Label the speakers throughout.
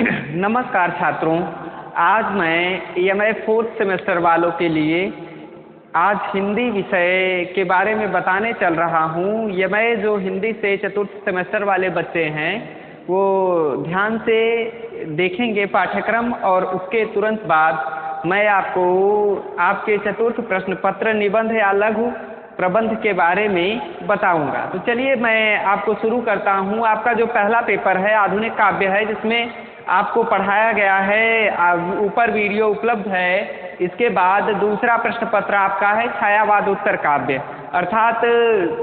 Speaker 1: नमस्कार छात्रों, आज मैं EMI 4th सेमेस्टर वालों के लिए आज हिंदी विषय के बारे में बताने चल रहा हूँ। EMI जो हिंदी से चतुर्थ सेमेस्टर वाले बच्चे हैं वो ध्यान से देखेंगे पाठ्यक्रम, और उसके तुरंत बाद मैं आपको आपके चतुर्थ प्रश्न पत्र, निबंध या लघु प्रबंध के बारे में बताऊंगा। तो चलिए मैं आपको शुरू करता हूँ। आपका जो पहला पेपर है आधुनिक काव्य है, जिसमें आपको पढ़ाया गया है, ऊपर वीडियो उपलब्ध है। इसके बाद दूसरा प्रश्न पत्र आपका है छायावादोत्तर काव्य, अर्थात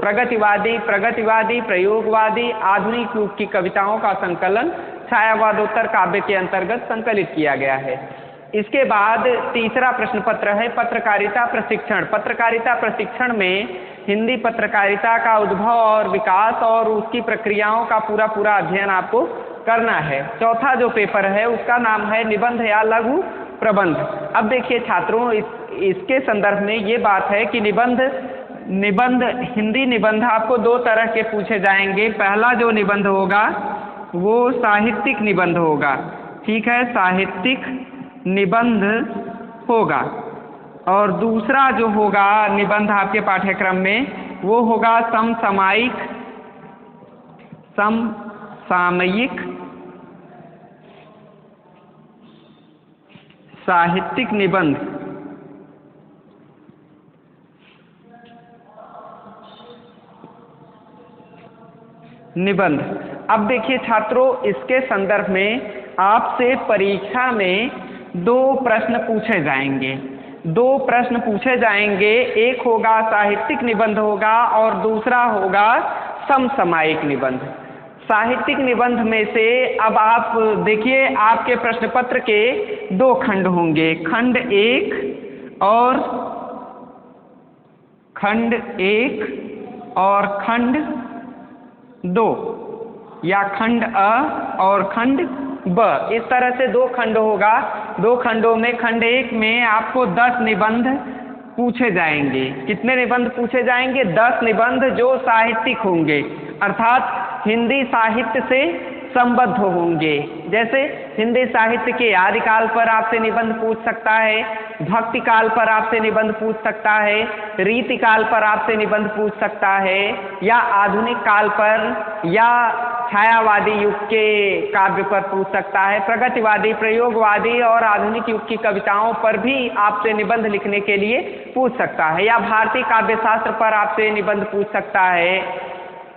Speaker 1: प्रगतिवादी प्रयोगवादी आधुनिक युग की कविताओं का संकलन छायावादोत्तर काव्य के अंतर्गत संकलित किया गया है। इसके बाद तीसरा प्रश्न पत्र है पत्रकारिता प्रशिक्षण। पत्रकारिता प्रशिक्षण में हिंदी पत्रकारिता का उद्भव और विकास और उसकी प्रक्रियाओं का पूरा अध्ययन आपको करना है। चौथा जो पेपर है उसका नाम है निबंध या लघु प्रबंध। अब देखिए छात्रों, इसके संदर्भ में ये बात है कि निबंध हिंदी निबंध आपको दो तरह के पूछे जाएंगे। पहला जो निबंध होगा वो साहित्यिक निबंध होगा, ठीक है, साहित्यिक निबंध होगा। और दूसरा जो होगा निबंध आपके पाठ्यक्रम में वो होगा समसामयिक साहित्यिक निबंध। अब देखिए छात्रों, इसके संदर्भ में आपसे परीक्षा में दो प्रश्न पूछे जाएंगे। एक होगा साहित्यिक निबंध होगा और दूसरा होगा समसामयिक निबंध। साहित्यिक निबंध में से अब आप देखिए, आपके प्रश्न पत्र के दो खंड होंगे, खंड एक और खंड दो, या खंड अ और खंड ब। इस तरह से दो खंड होगा। दो खंडों में खंड एक में आपको 10 निबंध पूछे जाएंगे। कितने निबंध पूछे जाएंगे? 10 निबंध जो साहित्यिक होंगे, अर्थात हिंदी साहित्य से संबद्ध होंगे। जैसे हिंदी साहित्य के आदिकाल पर आपसे निबंध पूछ सकता है, भक्ति काल पर आपसे निबंध पूछ सकता है, रीति काल पर आपसे निबंध पूछ सकता है, या आधुनिक काल पर या छायावादी युग के काव्य पर पूछ सकता है, प्रगतिवादी प्रयोगवादी और आधुनिक युग की कविताओं पर भी आपसे निबंध लिखने के लिए पूछ सकता है, या भारतीय काव्य शास्त्र पर आपसे निबंध पूछ सकता है,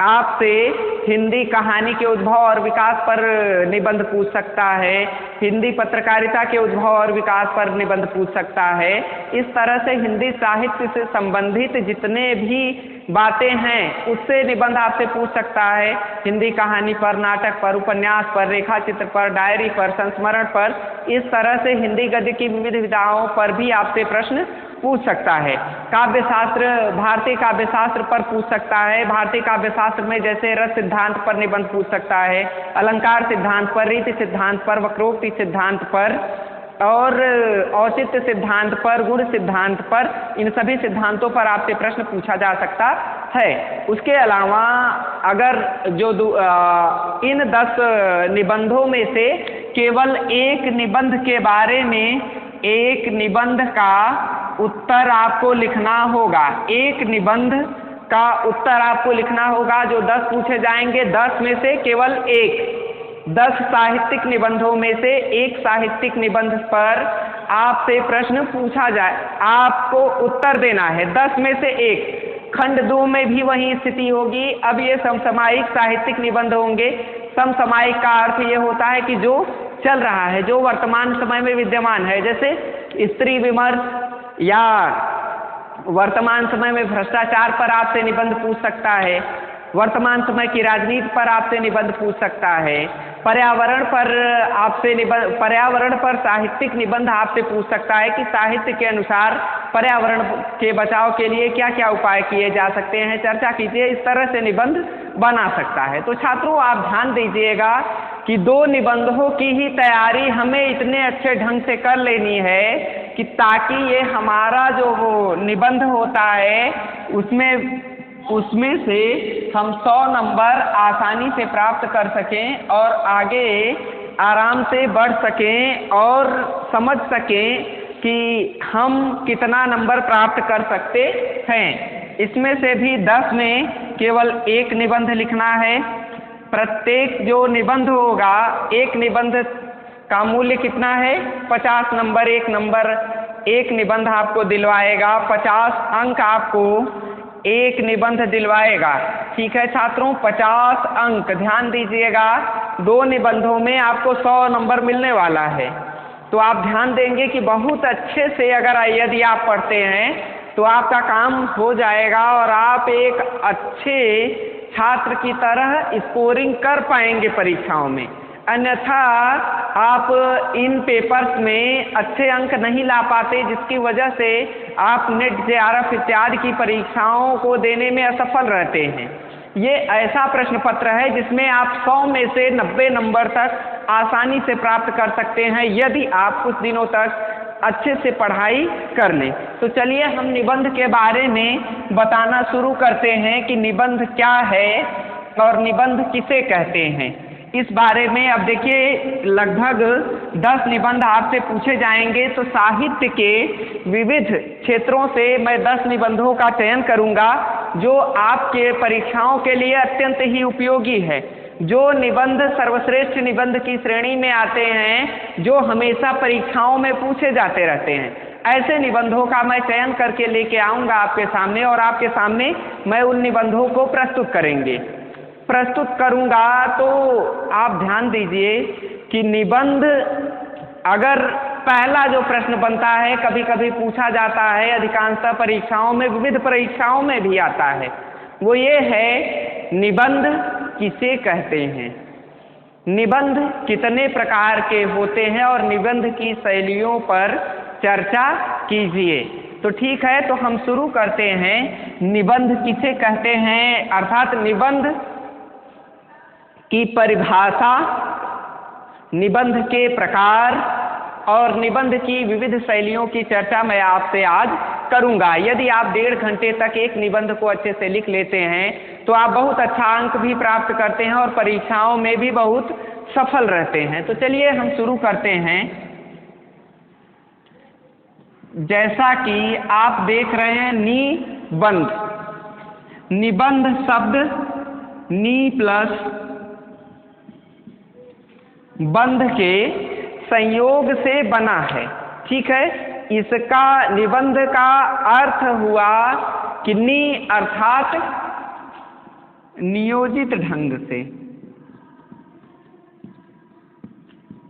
Speaker 1: आपसे हिंदी कहानी के उद्भव और विकास पर निबंध पूछ सकता है, हिंदी पत्रकारिता के उद्भव और विकास पर निबंध पूछ सकता है। इस तरह से हिंदी साहित्य से संबंधित जितने भी बातें हैं उससे निबंध आपसे पूछ सकता है। हिंदी कहानी पर, नाटक पर, उपन्यास पर, रेखाचित्र पर, डायरी पर, संस्मरण पर, इस तरह से हिंदी गद्य की विविध विधाओं पर भी आपसे प्रश्न पूछ सकता है। काव्य शास्त्र, भारतीय काव्य शास्त्र पर पूछ सकता है। भारतीय काव्य शास्त्र में जैसे रस सिद्धांत पर निबंध पूछ सकता है, अलंकार सिद्धांत पर, रीति सिद्धांत पर, वक्रोक्ति सिद्धांत पर और औचित्य सिद्धांत पर, गुण सिद्धांत पर, इन सभी सिद्धांतों पर आपसे प्रश्न पूछा जा सकता है। उसके अलावा अगर जो इन 10 निबंधों में से केवल एक निबंध के बारे में, एक निबंध का उत्तर आपको लिखना होगा, एक निबंध का उत्तर आपको लिखना होगा, जो 10 पूछे जाएंगे 10 में से केवल एक, 10 साहित्यिक निबंधों में से एक साहित्यिक निबंध पर आपसे प्रश्न पूछा जाए, आपको उत्तर देना है 10 में से एक। खंड 2 में भी वही स्थिति होगी। अब ये समसामयिक साहित्यिक निबंध होंगे। समसामयिक का अर्थ ये होता है कि जो चल रहा है, जो वर्तमान समय में विद्यमान है, जैसे स्त्री विमर्श या वर्तमान समय में भ्रष्टाचार पर आपसे निबंध पूछ सकता है, वर्तमान समय की राजनीति पर आपसे निबंध पूछ सकता है, पर्यावरण पर साहित्यिक निबंध आपसे पूछ सकता है कि साहित्य के अनुसार पर्यावरण के बचाव के लिए क्या क्या उपाय किए जा सकते हैं, चर्चा कीजिए। इस तरह से निबंध बना सकता है। तो छात्रों आप ध्यान दीजिएगा कि 2 निबंधों की ही तैयारी हमें इतने अच्छे ढंग से कर लेनी है कि ताकि ये हमारा जो वो निबंध होता है उसमें से हम 100 नंबर आसानी से प्राप्त कर सकें और आगे आराम से बढ़ सकें और समझ सकें कि हम कितना नंबर प्राप्त कर सकते हैं। इसमें से भी 10 में केवल एक निबंध लिखना है। प्रत्येक जो निबंध होगा, एक निबंध का मूल्य कितना है? 50 नंबर। एक निबंध आपको दिलवाएगा, 50 अंक आपको एक निबंध दिलवाएगा। ठीक है छात्रों, 50 अंक। ध्यान दीजिएगा, 2 निबंधों में आपको 100 नंबर मिलने वाला है। तो आप ध्यान देंगे कि बहुत अच्छे से अगर यदि आप पढ़ते हैं तो आपका काम हो जाएगा और आप एक अच्छे छात्र की तरह स्कोरिंग कर पाएंगे परीक्षाओं में। अन्यथा आप इन पेपर्स में अच्छे अंक नहीं ला पाते, जिसकी वजह से आप नेट जेआरएफ इत्यादि की परीक्षाओं को देने में असफल रहते हैं। ये ऐसा प्रश्न पत्र है जिसमें आप 100 में से 90 नंबर तक आसानी से प्राप्त कर सकते हैं यदि आप कुछ दिनों तक अच्छे से पढ़ाई कर लें। तो चलिए हम निबंध के बारे में बताना शुरू करते हैं कि निबंध क्या है और निबंध किसे कहते हैं। इस बारे में अब देखिए, लगभग 10 निबंध आपसे पूछे जाएंगे। तो साहित्य के विविध क्षेत्रों से मैं 10 निबंधों का चयन करूंगा जो आपके परीक्षाओं के लिए अत्यंत ही उपयोगी है, जो निबंध सर्वश्रेष्ठ निबंध की श्रेणी में आते हैं, जो हमेशा परीक्षाओं में पूछे जाते रहते हैं। ऐसे निबंधों का मैं चयन करके लेके आऊंगा आपके सामने और आपके सामने मैं उन निबंधों को प्रस्तुत करूंगा। तो आप ध्यान दीजिए कि निबंध, अगर पहला जो प्रश्न बनता है, कभी कभी पूछा जाता है, अधिकांशतः परीक्षाओं में, विविध परीक्षाओं में भी आता है, वो ये है, निबंध किसे कहते हैं, निबंध कितने प्रकार के होते हैं और निबंध की शैलियों पर चर्चा कीजिए। तो ठीक है, तो हम शुरू करते हैं। निबंध किसे कहते हैं, अर्थात निबंध की परिभाषा, निबंध के प्रकार और निबंध की विविध शैलियों की चर्चा मैं आपसे आज करूंगा। यदि आप 1.5 घंटे तक एक निबंध को अच्छे से लिख लेते हैं तो आप बहुत अच्छा अंक भी प्राप्त करते हैं और परीक्षाओं में भी बहुत सफल रहते हैं। तो चलिए हम शुरू करते हैं। जैसा कि आप देख रहे हैं, निबंध, निबंध शब्द नी प्लस बंध के संयोग से बना है। ठीक है, इसका निबंध का अर्थ हुआ कि नी अर्थात नियोजित ढंग से,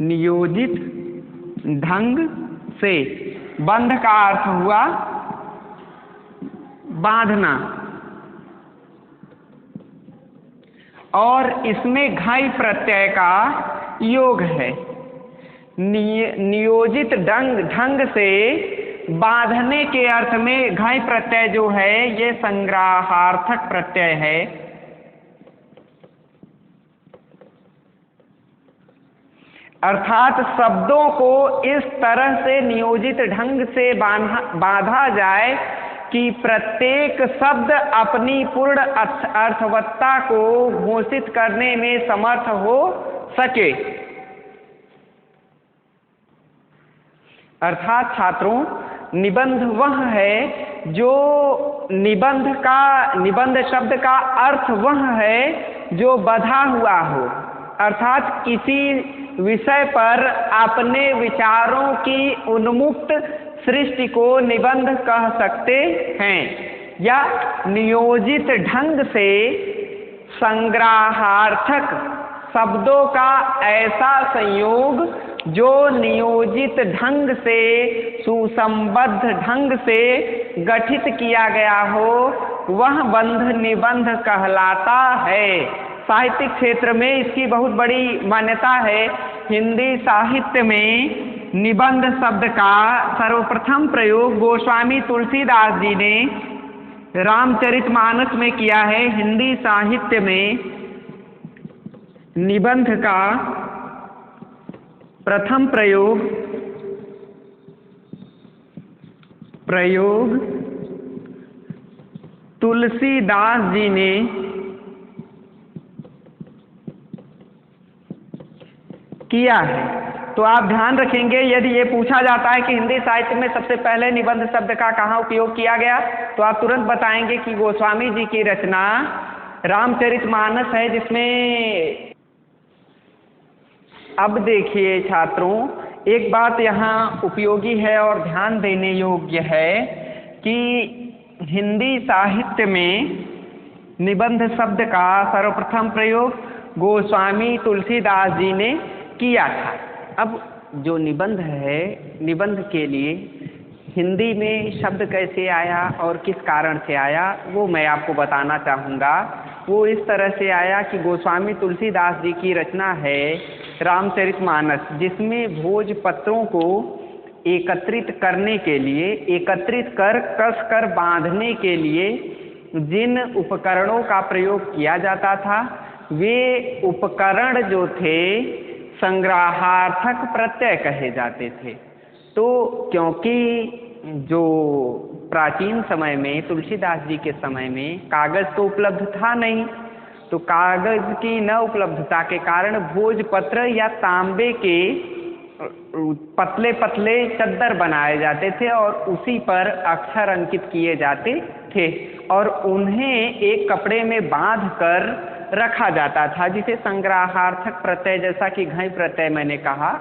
Speaker 1: नियोजित ढंग से। बंध का अर्थ हुआ बांधना, और इसमें घाई प्रत्यय का योग है। नियोजित ढंग से बांधने के अर्थ में घाई प्रत्यय जो है ये संग्राहार्थक प्रत्यय है। अर्थात शब्दों को इस तरह से नियोजित ढंग से बांधा जाए कि प्रत्येक शब्द अपनी पूर्ण अर्थवत्ता को घोषित करने में समर्थ हो सके। अर्थात छात्रों, निबंध वह है जो निबंध शब्द का अर्थ वह है जो बंधा हुआ हो। अर्थात किसी विषय पर अपने विचारों की उन्मुक्त सृष्टि को निबंध कह सकते हैं, या नियोजित ढंग से संग्रहार्थक शब्दों का ऐसा संयोग जो नियोजित ढंग से, सुसंबद्ध ढंग से गठित किया गया हो, वह बंध निबंध कहलाता है। साहित्यिक क्षेत्र में इसकी बहुत बड़ी मान्यता है। हिंदी साहित्य में निबंध शब्द का सर्वप्रथम प्रयोग गोस्वामी तुलसीदास जी ने रामचरितमानस में किया है। हिंदी साहित्य में निबंध का प्रथम प्रयोग तुलसीदास जी ने किया है। तो आप ध्यान रखेंगे, यदि ये पूछा जाता है कि हिंदी साहित्य में सबसे पहले निबंध शब्द का कहाँ उपयोग किया गया, तो आप तुरंत बताएंगे कि गोस्वामी जी की रचना रामचरितमानस है, जिसमें अब देखिए छात्रों, एक बात यहाँ उपयोगी है और ध्यान देने योग्य है कि हिंदी साहित्य में निबंध शब्द का सर्वप्रथम प्रयोग गोस्वामी तुलसीदास जी ने किया था। अब जो निबंध है, निबंध के लिए हिंदी में शब्द कैसे आया और किस कारण से आया, वो मैं आपको बताना चाहूँगा। वो इस तरह से आया कि गोस्वामी तुलसीदास जी की रचना है रामचरितमानस, जिसमें भोजपत्रों को एकत्रित करने के लिए, एकत्रित कर कस कर बांधने के लिए जिन उपकरणों का प्रयोग किया जाता था, वे उपकरण जो थे संग्रहार्थक प्रत्यय कहे जाते थे। तो क्योंकि जो प्राचीन समय में, तुलसीदास जी के समय में कागज़ तो उपलब्ध था नहीं, तो कागज़ की न उपलब्धता के कारण भोजपत्र या तांबे के पतले पतले चद्दर बनाए जाते थे और उसी पर अक्षर अंकित किए जाते थे और उन्हें एक कपड़े में बांध कर रखा जाता था, जिसे संग्रहार्थक प्रत्यय, जैसा कि घई प्रत्यय मैंने कहा,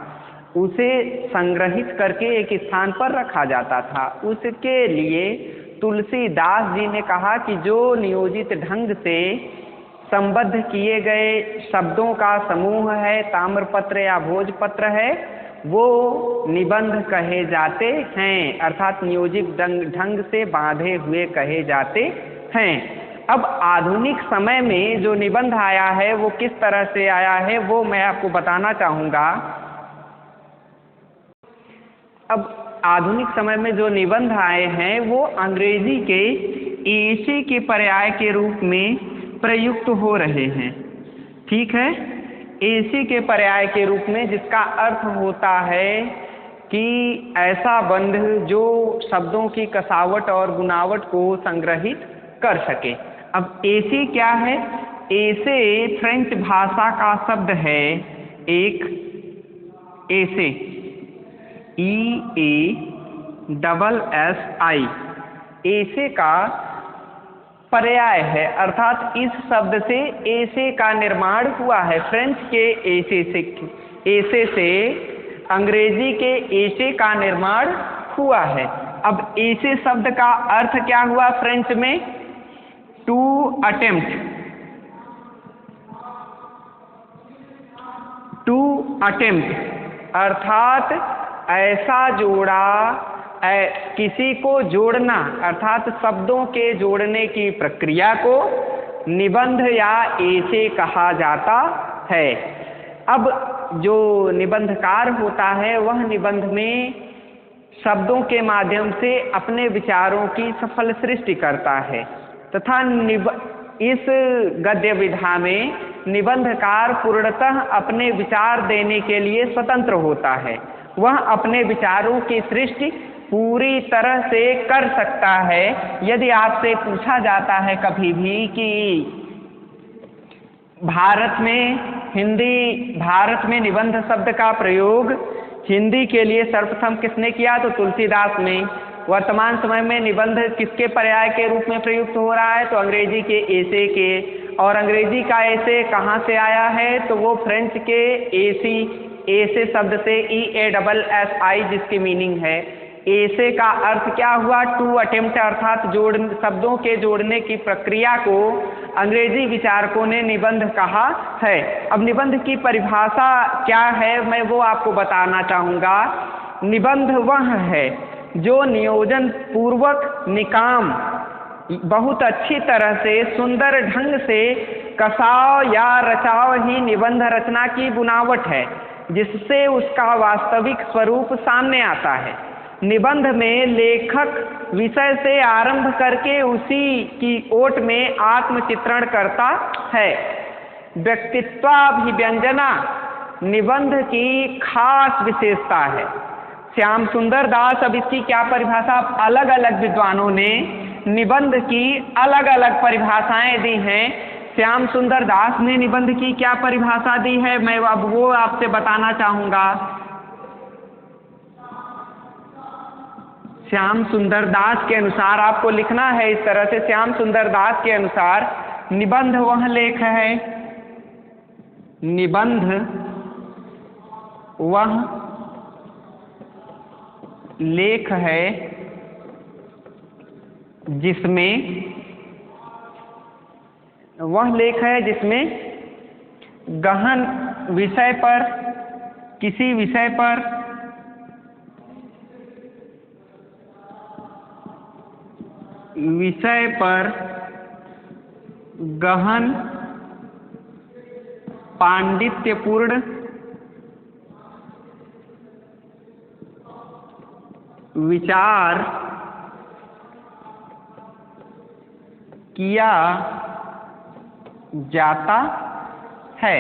Speaker 1: उसे संग्रहित करके एक स्थान पर रखा जाता था। उसके लिए तुलसीदास जी ने कहा कि जो नियोजित ढंग से संबद्ध किए गए शब्दों का समूह है, ताम्रपत्र या भोजपत्र है, वो निबंध कहे जाते हैं, अर्थात नियोजित ढंग से बांधे हुए कहे जाते हैं। अब आधुनिक समय में जो निबंध आया है वो किस तरह से आया है, वो मैं आपको बताना चाहूँगा। अब आधुनिक समय में जो निबंध आए हैं वो अंग्रेजी के एसे के पर्याय के रूप में प्रयुक्त हो रहे हैं। ठीक है, एसे के पर्याय के रूप में, जिसका अर्थ होता है कि ऐसा बंध जो शब्दों की कसावट और गुनावट को संग्रहित कर सके। अब एसे क्या है? एसे फ्रेंच भाषा का शब्द है, एक एसे, EASSI, एसे का पर्याय है, अर्थात इस शब्द से एसे का निर्माण हुआ है। फ्रेंच के एसे से अंग्रेजी के एसे का निर्माण हुआ है। अब एसे शब्द का अर्थ क्या हुआ फ्रेंच में? टू अटेम्प्ट, टू अटेम्प्ट, अर्थात ऐसा जोड़ा, किसी को जोड़ना, अर्थात शब्दों के जोड़ने की प्रक्रिया को निबंध या एसे कहा जाता है। अब जो निबंधकार होता है वह निबंध में शब्दों के माध्यम से अपने विचारों की सफल सृष्टि करता है तथा इस गद्य विधा में निबंधकार पूर्णतः अपने विचार देने के लिए स्वतंत्र होता है। वह अपने विचारों की सृष्टि पूरी तरह से कर सकता है। यदि आपसे पूछा जाता है कभी भी कि भारत में निबंध शब्द का प्रयोग हिंदी के लिए सर्वप्रथम किसने किया, तो तुलसीदास ने। वर्तमान समय में निबंध किसके पर्याय के रूप में प्रयुक्त हो रहा है, तो अंग्रेजी के एसे के। और अंग्रेजी का एसे कहाँ से आया है, तो वो फ्रेंच के एसे शब्द से EASSI, जिसकी मीनिंग है एसे का अर्थ क्या हुआ? टू अटेम्प्ट, अर्थात शब्दों के जोड़ने की प्रक्रिया को अंग्रेजी विचारकों ने निबंध कहा है। अब निबंध की परिभाषा क्या है, मैं वो आपको बताना चाहूँगा। निबंध वह है जो नियोजन पूर्वक निकाम बहुत अच्छी तरह से सुंदर ढंग से कसाव या रचाव ही निबंध रचना की बुनावट है, जिससे उसका वास्तविक स्वरूप सामने आता है। निबंध में लेखक विषय से आरंभ करके उसी की ओट में आत्मचित्रण करता है। व्यक्तित्वाभिव्यंजना निबंध की खास विशेषता है। श्याम सुंदर दास, अब इसकी क्या परिभाषा, अलग अलग विद्वानों ने निबंध की अलग अलग परिभाषाएं दी हैं। श्याम सुंदर दास ने निबंध की क्या परिभाषा दी है, मैं अब वो आपसे बताना चाहूंगा। श्याम सुंदर दास के अनुसार आपको लिखना है इस तरह से, श्याम सुंदर दास के अनुसार निबंध वह लेख है, निबंध वह लेख है जिसमें, वह लेख है जिसमें गहन विषय पर, किसी विषय पर गहन पांडित्यपूर्ण विचार किया जाता है।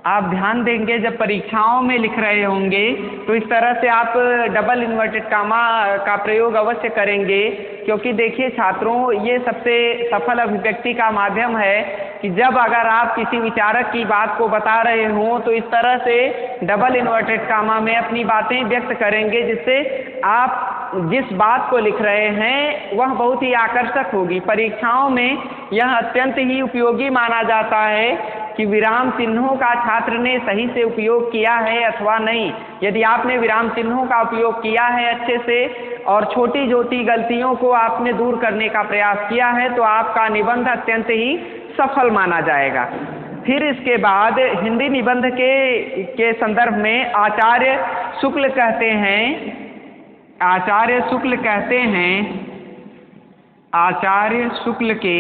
Speaker 1: आप ध्यान देंगे जब परीक्षाओं में लिख रहे होंगे तो इस तरह से आप डबल इन्वर्टेड कामा का प्रयोग अवश्य करेंगे, क्योंकि देखिए छात्रों, ये सबसे सफल अभिव्यक्ति का माध्यम है कि जब अगर आप किसी विचारक की बात को बता रहे हों तो इस तरह से डबल इन्वर्टेड कामा में अपनी बातें व्यक्त करेंगे, जिससे आप जिस बात को लिख रहे हैं वह बहुत ही आकर्षक होगी। परीक्षाओं में यह अत्यंत ही उपयोगी माना जाता है कि विराम चिन्हों का छात्र ने सही से उपयोग किया है अथवा नहीं। यदि आपने विराम चिन्हों का उपयोग किया है अच्छे से और छोटी छोटी गलतियों को आपने दूर करने का प्रयास किया है तो आपका निबंध अत्यंत ही सफल माना जाएगा। फिर इसके बाद हिंदी निबंध के संदर्भ में आचार्य शुक्ल कहते हैं, आचार्य शुक्ल के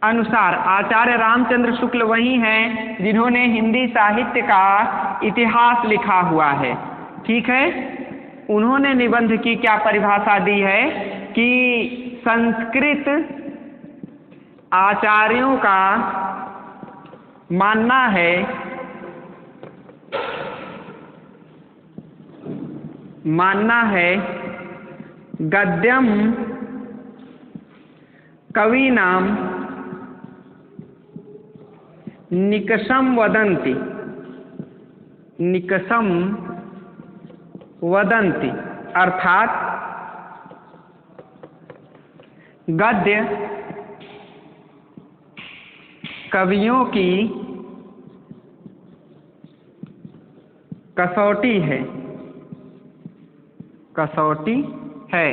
Speaker 1: अनुसार, आचार्य रामचंद्र शुक्ल वही हैं जिन्होंने हिंदी साहित्य का इतिहास लिखा हुआ है, ठीक है। उन्होंने निबंध की क्या परिभाषा दी है कि संस्कृत आचार्यों का मानना है गद्यम कवीनाम निकषम वदन्ति, अर्थात गद्य कवियों की कसौटी है।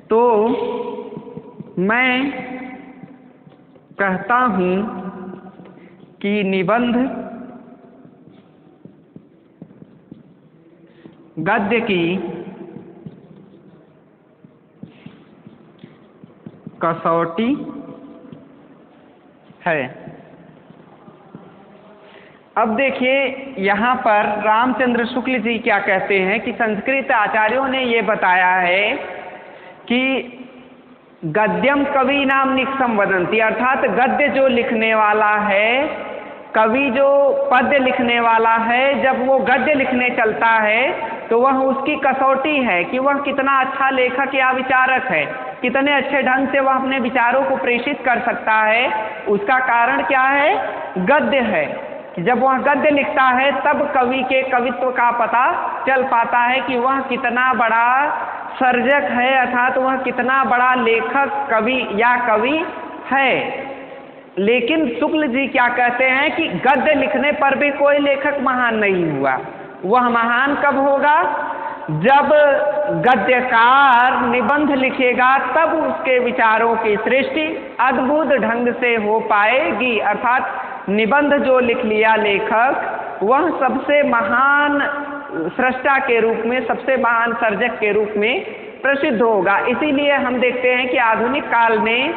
Speaker 1: तो मैं कहता हूँ कि निबंध गद्य की कसौटी है। अब देखिए यहाँ पर रामचंद्र शुक्ल जी क्या कहते हैं कि संस्कृत आचार्यों ने ये बताया है कि गद्यम कवि नाम निकषम वदन्ति, अर्थात गद्य जो लिखने वाला है, कवि जो पद्य लिखने वाला है, जब वो गद्य लिखने चलता है तो वह उसकी कसौटी है कि वह कितना अच्छा लेखक या विचारक है, कितने अच्छे ढंग से वह अपने विचारों को प्रेषित कर सकता है। उसका कारण क्या है? गद्य है। जब वह गद्य लिखता है तब कवि के कवित्व का पता चल पाता है कि वह कितना बड़ा सर्जक है, अर्थात वह कितना बड़ा लेखक कवि है। लेकिन शुक्ल जी क्या कहते हैं कि गद्य लिखने पर भी कोई लेखक महान नहीं हुआ। वह महान कब होगा? जब गद्यकार निबंध लिखेगा तब उसके विचारों की सृष्टि अद्भुत ढंग से हो पाएगी। अर्थात निबंध जो लिख लिया लेखक, वह सबसे महान सृष्टा के रूप में, सबसे महान सर्जक के रूप में प्रसिद्ध होगा। इसीलिए हम देखते हैं कि आधुनिक काल में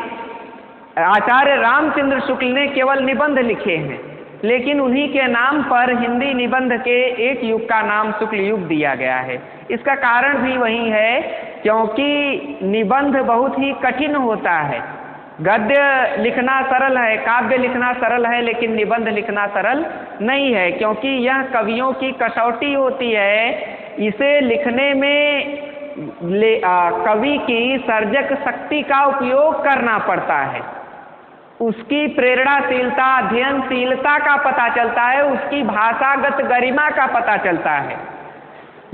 Speaker 1: आचार्य रामचंद्र शुक्ल ने केवल निबंध लिखे हैं, लेकिन उन्हीं के नाम पर हिंदी निबंध के एक युग का नाम शुक्ल युग दिया गया है। इसका कारण भी वही है क्योंकि निबंध बहुत ही कठिन होता है। गद्य लिखना सरल है, काव्य लिखना सरल है, लेकिन निबंध लिखना सरल नहीं है, क्योंकि यह कवियों की कसौटी होती है। इसे लिखने में कवि की सर्जक शक्ति का उपयोग करना पड़ता है। उसकी प्रेरणाशीलता, अध्ययनशीलता का पता चलता है, उसकी भाषागत गरिमा का पता चलता है।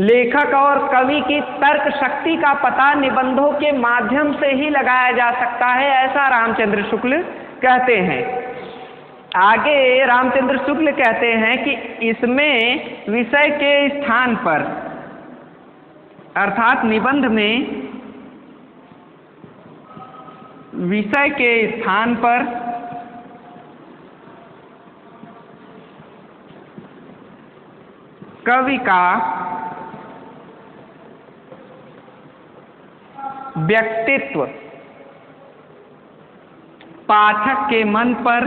Speaker 1: लेखक और कवि की तर्क शक्ति का पता निबंधों के माध्यम से ही लगाया जा सकता है, ऐसा रामचंद्र शुक्ल कहते हैं। आगे रामचंद्र शुक्ल कहते हैं कि इसमें विषय के स्थान पर, अर्थात निबंध में विषय के स्थान पर कवि का व्यक्तित्व पाठक के मन पर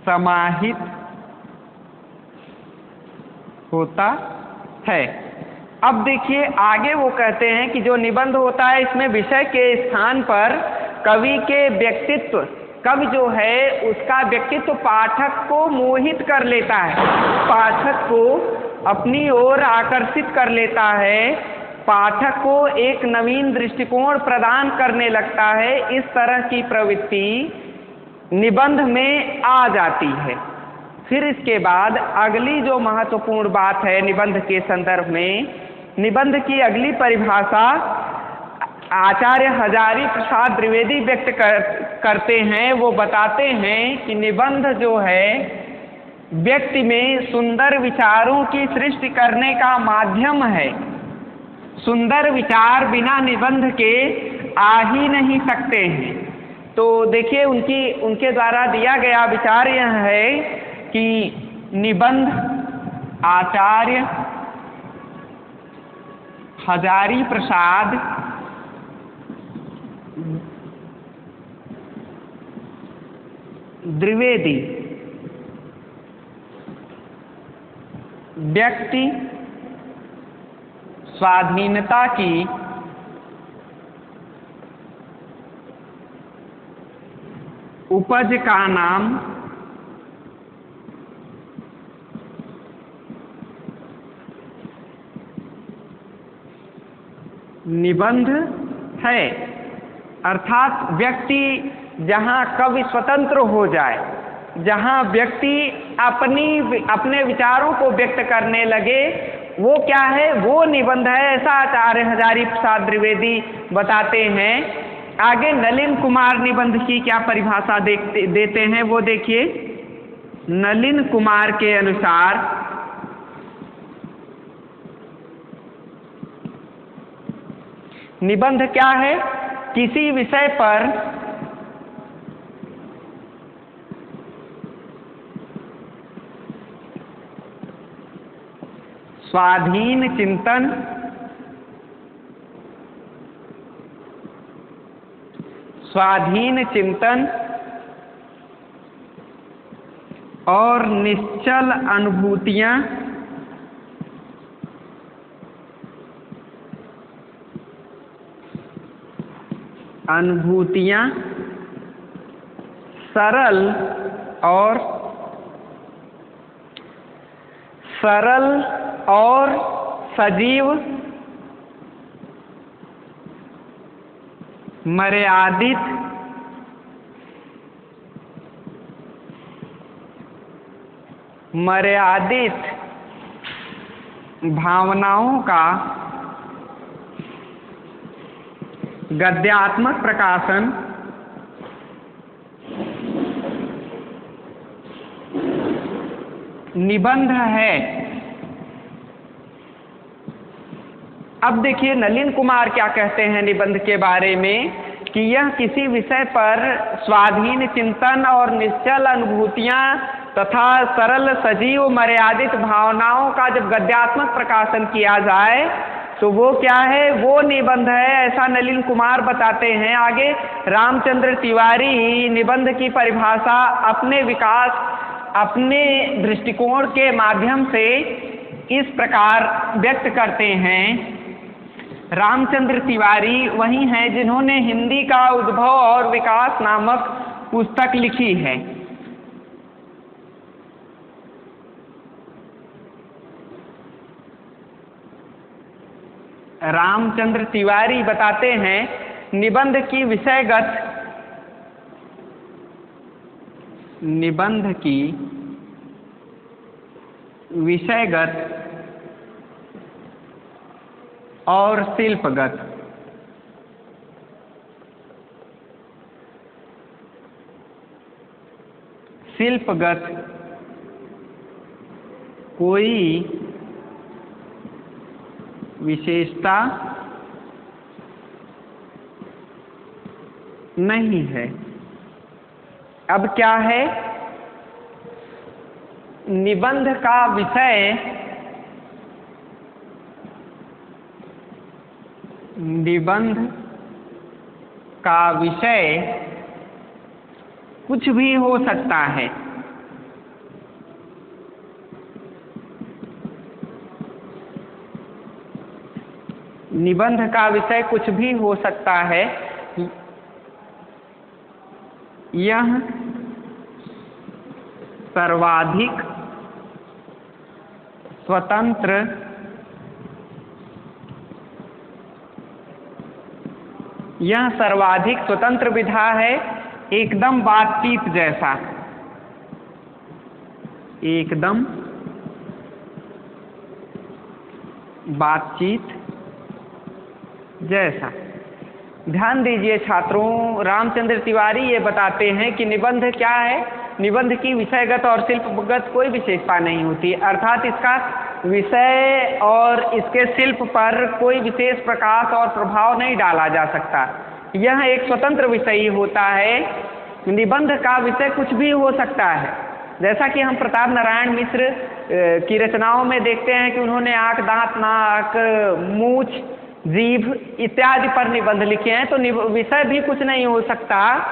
Speaker 1: समाहित होता है। अब देखिए आगे वो कहते हैं कि जो निबंध होता है इसमें विषय के स्थान पर कवि के व्यक्तित्व, कवि जो है उसका व्यक्तित्व पाठक को मोहित कर लेता है, पाठक को अपनी ओर आकर्षित कर लेता है, पाठक को एक नवीन दृष्टिकोण प्रदान करने लगता है। इस तरह की प्रवृत्ति निबंध में आ जाती है। फिर इसके बाद अगली जो महत्वपूर्ण बात है निबंध के संदर्भ में, निबंध की अगली परिभाषा आचार्य हजारी प्रसाद द्विवेदी व्यक्त करते हैं। वो बताते हैं कि निबंध जो है व्यक्ति में सुंदर विचारों की सृष्टि करने का माध्यम है। सुंदर विचार बिना निबंध के आ ही नहीं सकते हैं। तो देखिए उनके द्वारा दिया गया विचार यह है कि निबंध आचार्य हजारी प्रसाद द्विवेदी व्यक्ति स्वाधीनता की उपज का नाम निबंध है। अर्थात व्यक्ति जहाँ कवि स्वतंत्र हो जाए, जहाँ व्यक्ति अपने विचारों को व्यक्त करने लगे, वो क्या है, वो निबंध है, ऐसा आचार्य हजारी प्रसाद द्विवेदी बताते हैं। आगे नलिन कुमार निबंध की क्या परिभाषा देते हैं वो देखिए। नलिन कुमार के अनुसार निबंध क्या है, किसी विषय पर स्वाधीन चिंतन, स्वाधीन चिंतन और निश्चल अनुभूतियां सरल और सजीव, मर्यादित भावनाओं का गद्यात्मक प्रकाशन निबंध है। अब देखिए नलिन कुमार क्या कहते हैं निबंध के बारे में कि यह किसी विषय पर स्वाधीन चिंतन और निश्चल अनुभूतियां तथा सरल सजीव मर्यादित भावनाओं का जब गद्यात्मक प्रकाशन किया जाए तो वो क्या है, वो निबंध है, ऐसा नलिन कुमार बताते हैं। आगे रामचंद्र तिवारी निबंध की परिभाषा अपने विकास, अपने दृष्टिकोण के माध्यम से इस प्रकार व्यक्त करते हैं। रामचंद्र तिवारी वही हैं जिन्होंने हिंदी का उद्भव और विकास नामक पुस्तक लिखी है। रामचंद्र तिवारी बताते हैं निबंध की विषयगत और शिल्पगत कोई विशेषता नहीं है। अब क्या है? निबंध का विषय कुछ भी हो सकता है। निबंध का विषय कुछ भी हो सकता है। यह सर्वाधिक स्वतंत्र विधा है, एकदम बातचीत जैसा। ध्यान दीजिए छात्रों, रामचंद्र तिवारी ये बताते हैं कि निबंध क्या है? निबंध की विषयगत और शिल्पगत कोई विशेषता नहीं होती, अर्थात इसका विषय और इसके शिल्प पर कोई विशेष प्रकाश और प्रभाव नहीं डाला जा सकता। यह एक स्वतंत्र विषय ही होता है। निबंध का विषय कुछ भी हो सकता है, जैसा कि हम प्रताप नारायण मिश्र की रचनाओं में देखते हैं कि उन्होंने आँख, दांत, नाक, मूछ, जीभ इत्यादि पर निबंध लिखे हैं। तो विषय भी कुछ नहीं हो सकता।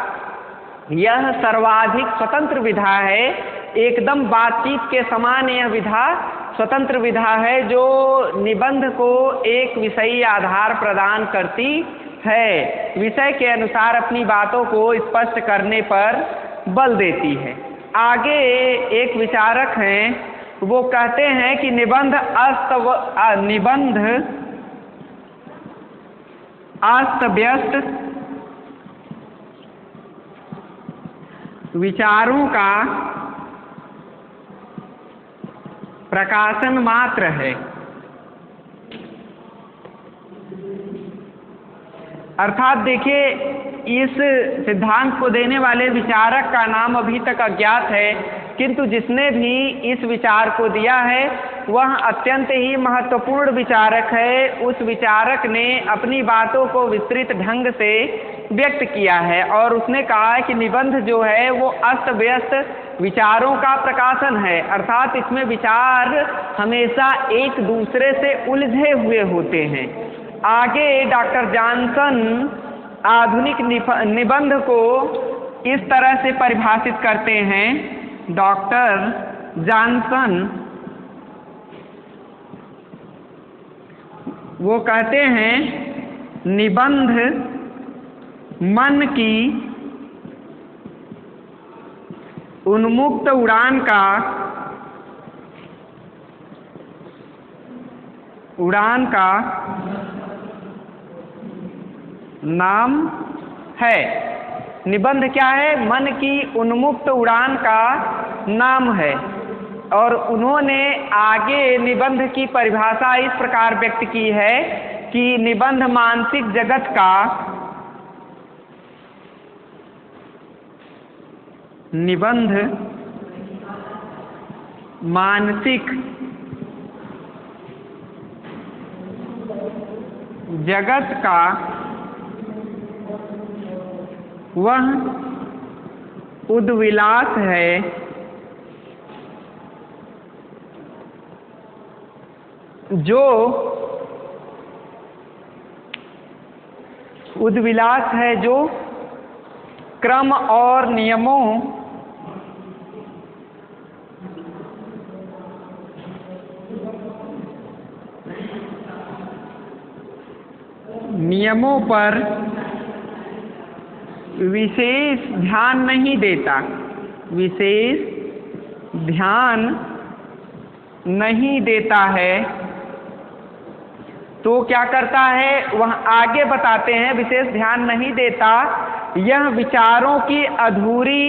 Speaker 1: यह सर्वाधिक स्वतंत्र विधा है, एकदम बातचीत के समान यह विधा स्वतंत्र विधा है, जो निबंध को एक विषयी आधार प्रदान करती है, विषय के अनुसार अपनी बातों को स्पष्ट करने पर बल देती है। आगे एक विचारक हैं, वो कहते हैं कि निबंध अस्त व्यस्त विचारों का प्रकाशन मात्र है। अर्थात देखिए, इस सिद्धांत को देने वाले विचारक का नाम अभी तक अज्ञात है, किंतु जिसने भी इस विचार को दिया है वह अत्यंत ही महत्वपूर्ण विचारक है। उस विचारक ने अपनी बातों को विस्तृत ढंग से व्यक्त किया है और उसने कहा है कि निबंध जो है वो अस्त व्यस्त विचारों का प्रकाशन है, अर्थात इसमें विचार हमेशा एक दूसरे से उलझे हुए होते हैं। आगे डॉक्टर जॉनसन आधुनिक निबंध को इस तरह से परिभाषित करते हैं। डॉक्टर जॉनसन वो कहते हैं, निबंध मन की उन्मुक्त उड़ान का नाम है। निबंध क्या है? मन की उन्मुक्त उड़ान का नाम है। और उन्होंने आगे निबंध की परिभाषा इस प्रकार व्यक्त की है कि निबंध मानसिक जगत का वह उद्विलास है जो क्रम और नियमों पर विशेष ध्यान नहीं देता है, तो क्या करता है, वह आगे बताते हैं, विशेष ध्यान नहीं देता, यह विचारों की अधूरी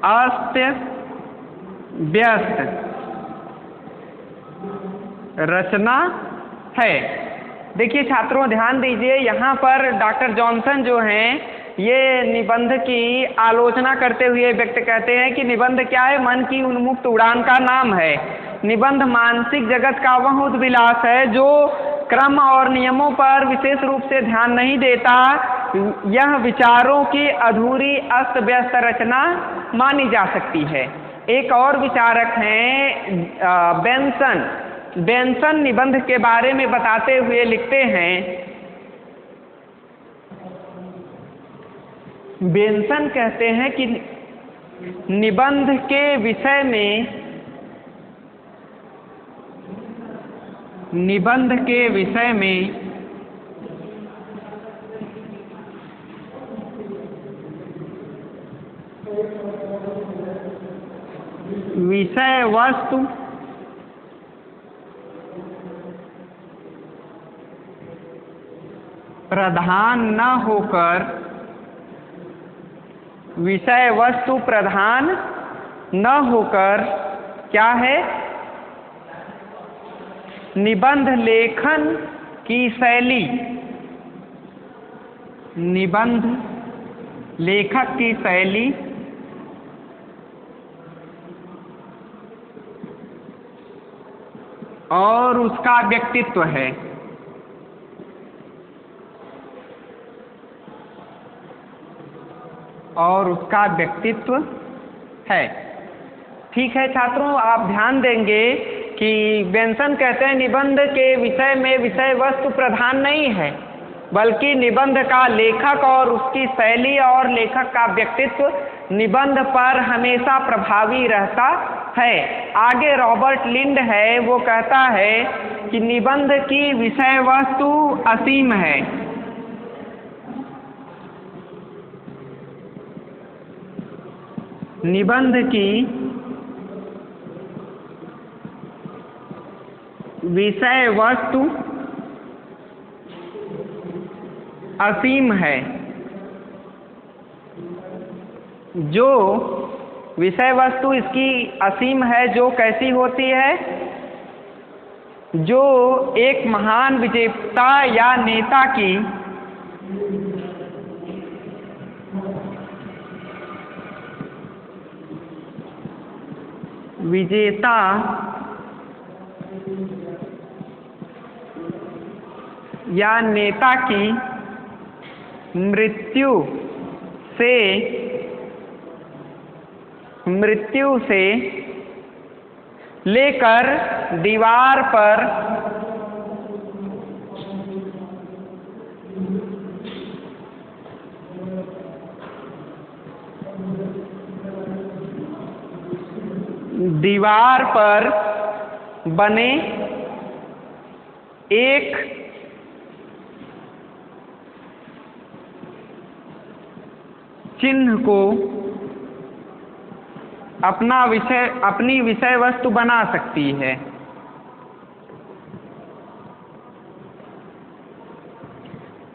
Speaker 1: अस्त व्यस्त रचना है। देखिए छात्रों ध्यान दीजिए, यहाँ पर डॉक्टर जॉनसन जो हैं ये निबंध की आलोचना करते हुए व्यक्त कहते हैं कि निबंध क्या है, मन की उन्मुक्त उड़ान का नाम है। निबंध मानसिक जगत का वह उद्विलास है जो क्रम और नियमों पर विशेष रूप से ध्यान नहीं देता। यह विचारों की अधूरी अस्त व्यस्त रचना मानी जा सकती है। एक और विचारक हैं बेंसन निबंध के बारे में बताते हुए लिखते हैं, बेंसन कहते हैं कि निबंध के विषय में विषय वस्तु प्रधान न होकर क्या है, निबंध लेखन की शैली, निबंध लेखक की शैली और उसका व्यक्तित्व है। ठीक है छात्रों, आप ध्यान देंगे कि बेंसन कहते हैं निबंध के विषय में विषय वस्तु प्रधान नहीं है, बल्कि निबंध का लेखक और उसकी शैली और लेखक का व्यक्तित्व निबंध पर hमेशा प्रभावी रहता है। आगे रॉबर्ट लिंड है, वो कहता है कि निबंध की विषय वस्तु असीम है। निबंध की विषय वस्तु असीम है। जो विषय वस्तु इसकी असीम है, जो कैसी होती है, जो एक महान विजेता या नेता की मृत्यु से लेकर दीवार पर बने एक चिन्ह को अपनी विषय वस्तु बना सकती है।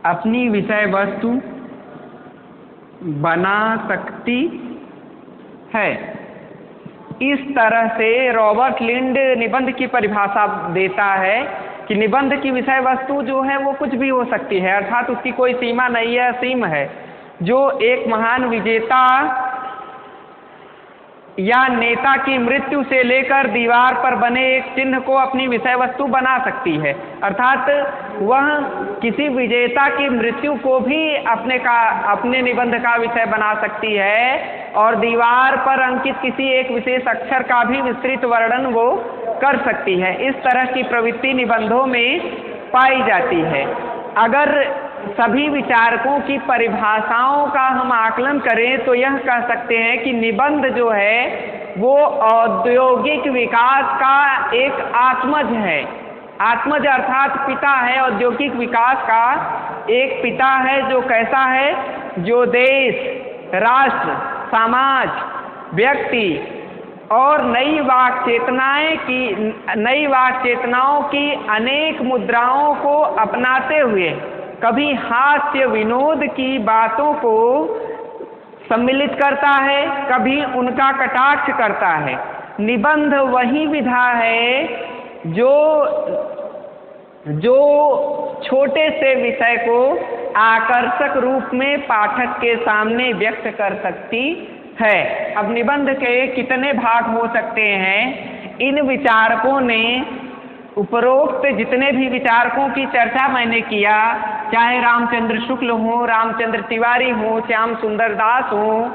Speaker 1: अपनी विषय वस्तु बना सकती है। इस तरह से रॉबर्ट लिंड निबंध की परिभाषा देता है कि निबंध की विषय वस्तु जो है वो कुछ भी हो सकती है, अर्थात उसकी कोई सीमा नहीं है, असीम है। जो एक महान विजेता या नेता की मृत्यु से लेकर दीवार पर बने एक चिन्ह को अपनी विषय वस्तु बना सकती है, अर्थात वह किसी विजेता की मृत्यु को भी अपने निबंध का विषय बना सकती है और दीवार पर अंकित किसी एक विशेष अक्षर का भी विस्तृत वर्णन वो कर सकती है। इस तरह की प्रवृत्ति निबंधों में पाई जाती है। अगर सभी विचारकों की परिभाषाओं का हम आकलन करें तो यह कह सकते हैं कि निबंध जो है वो औद्योगिक विकास का एक आत्मज है। आत्मज अर्थात पिता है औद्योगिक विकास का। एक पिता है जो कैसा है, जो देश, राष्ट्र, समाज, व्यक्ति और नई वाक चेतनाओं की अनेक मुद्राओं को अपनाते हुए कभी हास्य विनोद की बातों को सम्मिलित करता है, कभी उनका कटाक्ष करता है। निबंध वही विधा है जो छोटे से विषय को आकर्षक रूप में पाठक के सामने व्यक्त कर सकती है। अब निबंध के कितने भाग हो सकते हैं, इन विचारकों ने उपरोक्त जितने भी विचारकों की चर्चा मैंने किया, चाहे रामचंद्र शुक्ल हो, रामचंद्र तिवारी हो, श्याम सुंदर दास हो,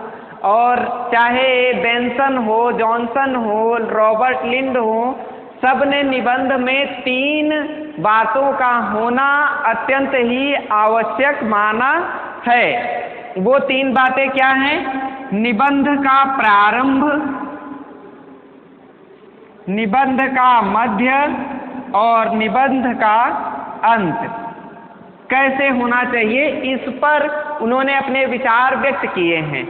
Speaker 1: और चाहे बेंसन हो, जॉनसन हो, रॉबर्ट लिंड हो, सब ने निबंध में 3 बातों का होना अत्यंत ही आवश्यक माना है। वो 3 बातें क्या हैं? निबंध का प्रारंभ, निबंध का मध्य और निबंध का अंत कैसे होना चाहिए, इस पर उन्होंने अपने विचार व्यक्त किए हैं।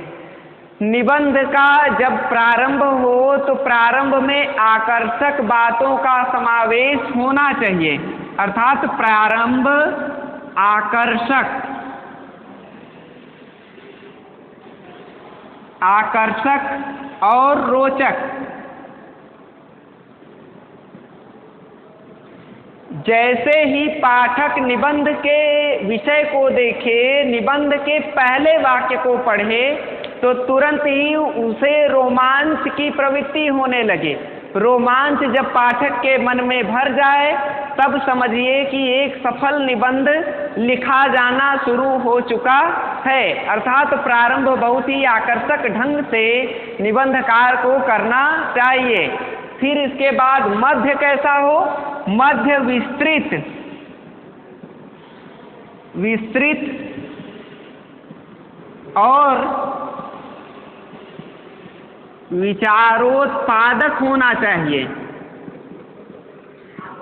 Speaker 1: निबंध का जब प्रारंभ हो तो प्रारंभ में आकर्षक बातों का समावेश होना चाहिए, अर्थात प्रारंभ आकर्षक और रोचक। जैसे ही पाठक निबंध के विषय को देखे, निबंध के पहले वाक्य को पढ़े, तो तुरंत ही उसे रोमांच की प्रवृत्ति होने लगे। रोमांच जब पाठक के मन में भर जाए, तब समझिए कि एक सफल निबंध लिखा जाना शुरू हो चुका है। अर्थात प्रारंभ बहुत ही आकर्षक ढंग से निबंधकार को करना चाहिए। फिर इसके बाद मध्य कैसा हो? मध्य विस्तृत और विचारोत्पादक होना चाहिए।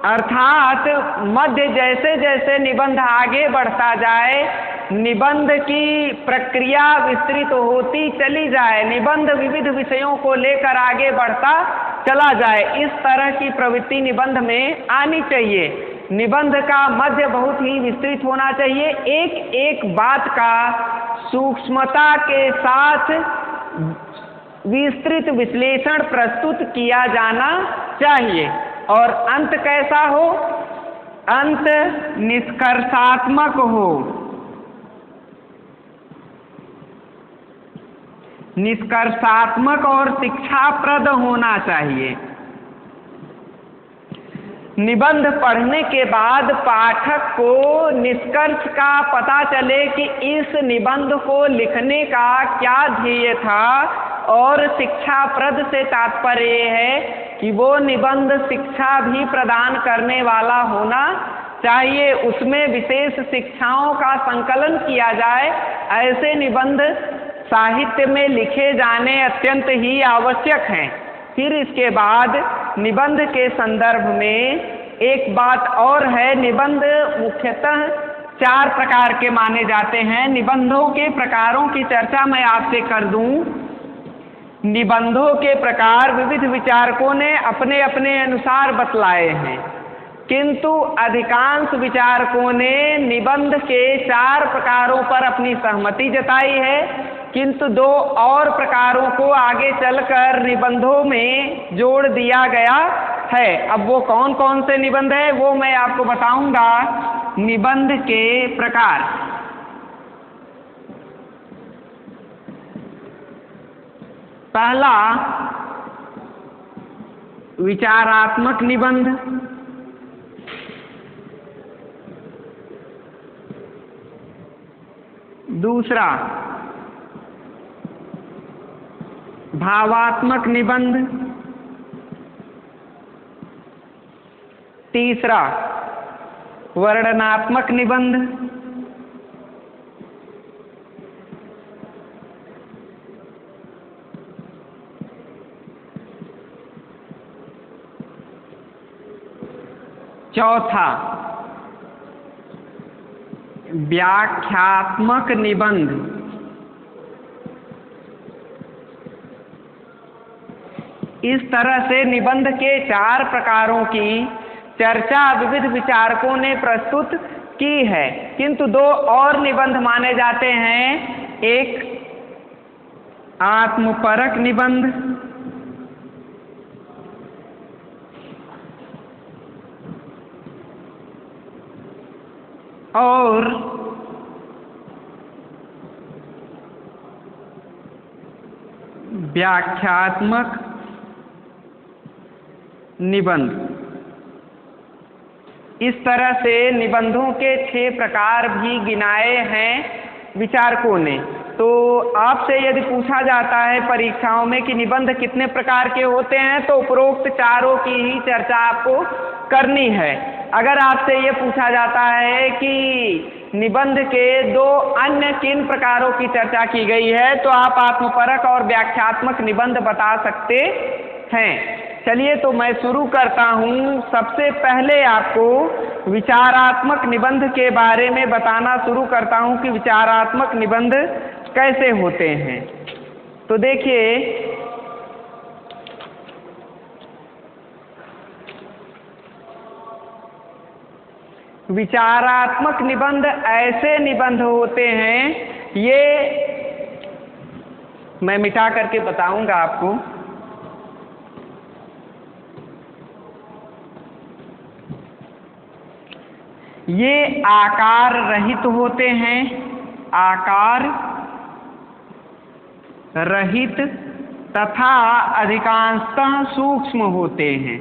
Speaker 1: अर्थात मध्य जैसे जैसे निबंध आगे बढ़ता जाए, निबंध की प्रक्रिया विस्तृत होती चली जाए, निबंध विविध विषयों को लेकर आगे बढ़ता चला जाए, इस तरह की प्रवृत्ति निबंध में आनी चाहिए। निबंध का मध्य बहुत ही विस्तृत होना चाहिए, एक एक बात का सूक्ष्मता के साथ विस्तृत विश्लेषण प्रस्तुत किया जाना चाहिए। और अंत कैसा हो? अंत निष्कर्षात्मक हो, निष्कर्षात्मक और शिक्षाप्रद होना चाहिए। निबंध पढ़ने के बाद पाठक को निष्कर्ष का पता चले कि इस निबंध को लिखने का क्या ध्येय था, और शिक्षाप्रद से तात्पर्य है कि वो निबंध शिक्षा भी प्रदान करने वाला होना चाहिए, उसमें विशेष शिक्षाओं का संकलन किया जाए। ऐसे निबंध साहित्य में लिखे जाने अत्यंत ही आवश्यक हैं। फिर इसके बाद निबंध के संदर्भ में एक बात और है, निबंध मुख्यतः 4 प्रकार के माने जाते हैं। निबंधों के प्रकारों की चर्चा मैं आपसे कर दूं। निबंधों के प्रकार विविध विचारकों ने अपने अपने अनुसार बतलाए हैं, किंतु अधिकांश विचारकों ने निबंध के 4 प्रकारों पर अपनी सहमति जताई है, किंतु 2 और प्रकारों को आगे चलकर निबंधों में जोड़ दिया गया है। अब वो कौन कौन से निबंध है वो मैं आपको बताऊंगा। निबंध के प्रकार, पहला विचारात्मक निबंध, दूसरा भावात्मक निबंध, तीसरा वर्णनात्मक निबंध, चौथा, व्याख्यात्मक निबंध। इस तरह से निबंध के 4 प्रकारों की चर्चा विविध विचारकों ने प्रस्तुत की है, किंतु 2 और निबंध माने जाते हैं। एक आत्मपरक निबंध और व्याख्यात्मक निबंध। इस तरह से निबंधों के 6 प्रकार भी गिनाए हैं विचारकों ने। तो आपसे यदि पूछा जाता है परीक्षाओं में कि निबंध कितने प्रकार के होते हैं, तो उपरोक्त 4 की ही चर्चा आपको करनी है। अगर आपसे ये पूछा जाता है कि निबंध के 2 अन्य किन प्रकारों की चर्चा की गई है, तो आप आत्मपरक और व्याख्यात्मक निबंध बता सकते हैं। चलिए तो मैं शुरू करता हूँ। सबसे पहले आपको विचारात्मक निबंध के बारे में बताना शुरू करता हूँ कि विचारात्मक निबंध कैसे होते हैं। तो देखिए, विचारात्मक निबंध ऐसे निबंध होते हैं, ये मैं मिटा करके बताऊंगा आपको। ये आकार रहित होते हैं, आकार रहित तथा अधिकांशतः सूक्ष्म होते हैं।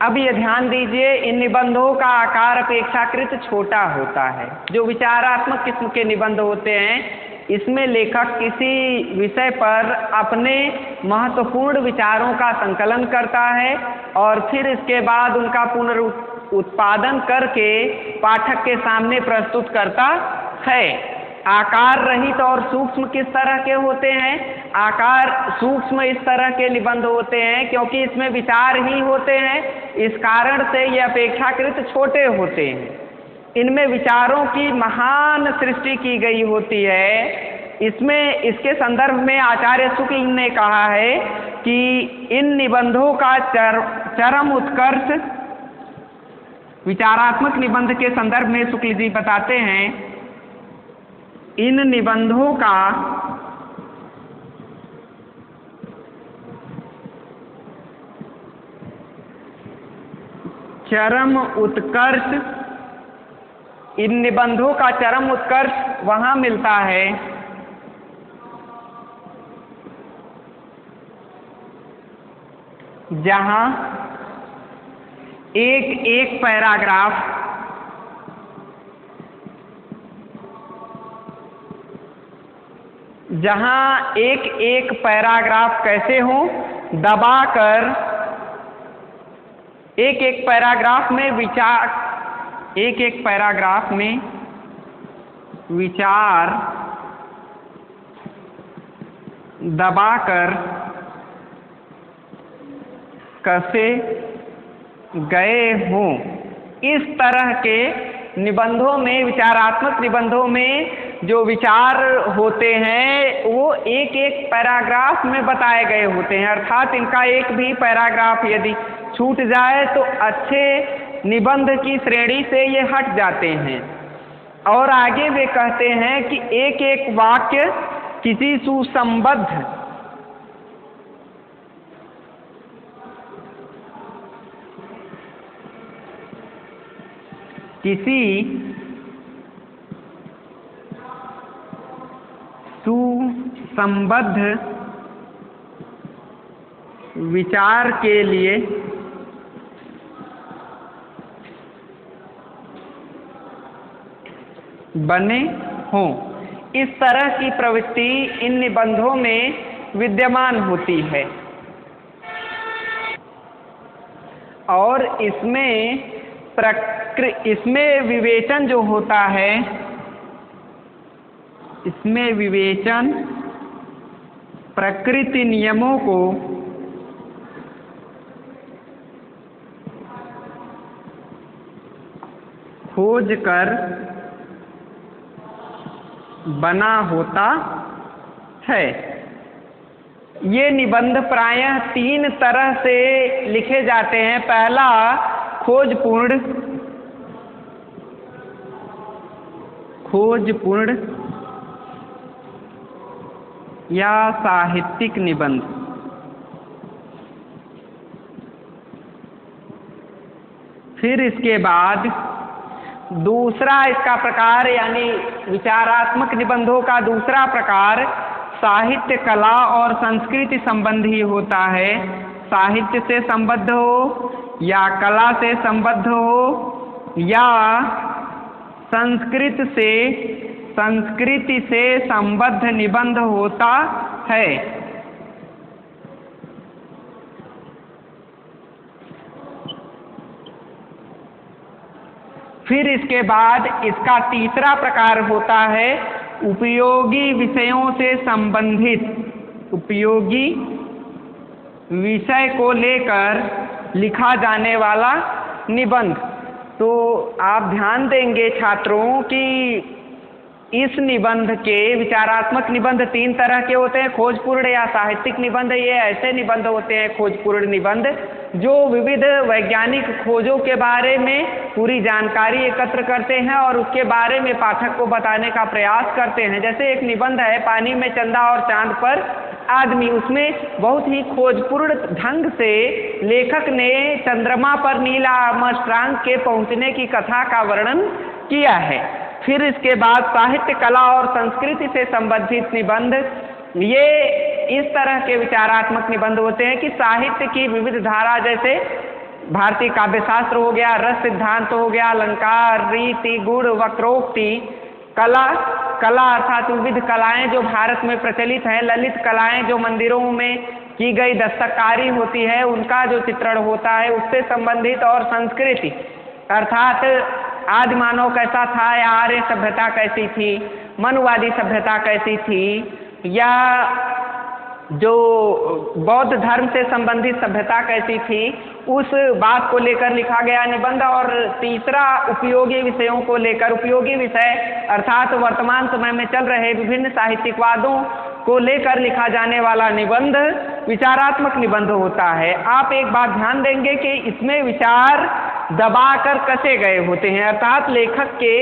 Speaker 1: अब ये ध्यान दीजिए, इन निबंधों का आकार अपेक्षाकृत छोटा होता है। जो विचारात्मक किस्म के निबंध होते हैं, इसमें लेखक किसी विषय पर अपने महत्वपूर्ण विचारों का संकलन करता है और फिर इसके बाद उनका पुनरुत्पादन करके पाठक के सामने प्रस्तुत करता है। आकार रहित और सूक्ष्म किस तरह के होते हैं? आकार सूक्ष्म इस तरह के निबंध होते हैं क्योंकि इसमें विचार ही होते हैं, इस कारण से ये अपेक्षाकृत छोटे होते हैं। इनमें विचारों की महान सृष्टि की गई होती है। इसमें इसके संदर्भ में आचार्य शुक्ल ने कहा है कि इन निबंधों का चरम उत्कर्ष, विचारात्मक निबंध के संदर्भ में शुक्ल जी बताते हैं, इन निबंधों का चरम उत्कर्ष, इन निबंधों का चरम उत्कर्ष वहां मिलता है जहां एक एक पैराग्राफ कैसे हो, दबाकर एक एक पैराग्राफ में विचार दबाकर कसे गए हों। इस तरह के निबंधों में, विचारात्मक निबंधों में जो विचार होते हैं वो एक एक पैराग्राफ में बताए गए होते हैं, अर्थात इनका एक भी पैराग्राफ यदि छूट जाए तो अच्छे निबंध की श्रेणी से ये हट जाते हैं। और आगे वे कहते हैं कि एक एक वाक्य किसी सुसंबद्ध विचार के लिए बने हों। इस तरह की प्रवृत्ति इन निबंधों में विद्यमान होती है और इसमें विवेचन जो होता है, इसमें विवेचन प्रकृति नियमों को खोज कर बना होता है। ये निबंध प्रायः 3 तरह से लिखे जाते हैं। पहला, खोजपूर्ण या साहित्यिक निबंध। फिर इसके बाद दूसरा इसका प्रकार यानी विचारात्मक निबंधों का दूसरा प्रकार साहित्य, कला और संस्कृति संबंधी होता है। साहित्य से संबद्ध हो या कला से संबद्ध हो या संस्कृति से संबद्ध निबंध होता है। फिर इसके बाद इसका तीसरा प्रकार होता है उपयोगी विषयों से संबंधित, उपयोगी विषय को लेकर लिखा जाने वाला निबंध। तो आप ध्यान देंगे छात्रों कि इस निबंध के विचारात्मक निबंध 3 तरह के होते हैं। खोजपूर्ण या साहित्यिक निबंध, ये ऐसे निबंध होते हैं खोजपूर्ण निबंध जो विविध वैज्ञानिक खोजों के बारे में पूरी जानकारी एकत्र करते हैं और उसके बारे में पाठक को बताने का प्रयास करते हैं। जैसे एक निबंध है पानी में चंदा और चांद पर आदमी, उसमें बहुत ही खोजपूर्ण ढंग से लेखक ने चंद्रमा पर नील आर्मस्ट्रांग के पहुंचने की कथा का वर्णन किया है। फिर इसके बाद साहित्य, कला और संस्कृति से संबंधित निबंध, ये इस तरह के विचारात्मक निबंध होते हैं कि साहित्य की विविध धारा, जैसे भारतीय काव्यशास्त्र हो गया, रस सिद्धांत हो गया, अलंकार, रीति, गुण, वक्रोक्ति, कला अर्थात विविध कलाएं जो भारत में प्रचलित है, ललित कलाएं जो मंदिरों में की गई दस्तकारी होती है उनका जो चित्रण होता है उससे संबंधित, और संस्कृति अर्थात आदि मानव कैसा था या आर्य सभ्यता कैसी थी, मनुवादी सभ्यता कैसी थी, या जो बौद्ध धर्म से संबंधित सभ्यता कैसी थी, उस बात को लेकर लिखा गया निबंध। और तीसरा उपयोगी विषयों को लेकर, उपयोगी विषय अर्थात वर्तमान समय में चल रहे विभिन्न साहित्यिकवादों को लेकर लिखा जाने वाला निबंध विचारात्मक निबंध होता है। आप एक बात ध्यान देंगे कि इसमें विचार दबाकर कसे गए होते हैं, अर्थात लेखक के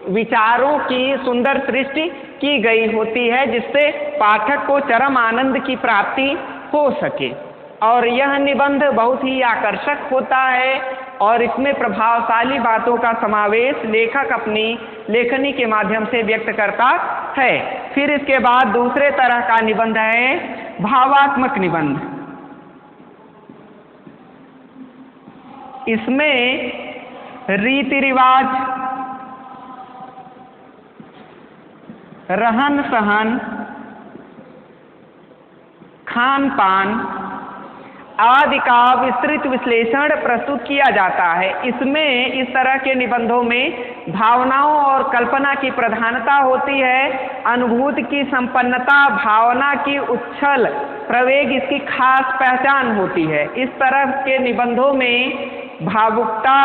Speaker 1: विचारों की सुंदर सृष्टि की गई होती है जिससे पाठक को चरम आनंद की प्राप्ति हो सके। और यह निबंध बहुत ही आकर्षक होता है और इसमें प्रभावशाली बातों का समावेश लेखक अपनी लेखनी के माध्यम से व्यक्त करता है। फिर इसके बाद दूसरे तरह का निबंध है भावात्मक निबंध। इसमें रीति रिवाज, रहन सहन, खान पान आदि का विस्तृत विश्लेषण प्रस्तुत किया जाता है। इसमें इस तरह के निबंधों में भावनाओं और कल्पना की प्रधानता होती है, अनुभूति की संपन्नता, भावना की उच्छल प्रवेग इसकी खास पहचान होती है। इस तरह के निबंधों में भावुकता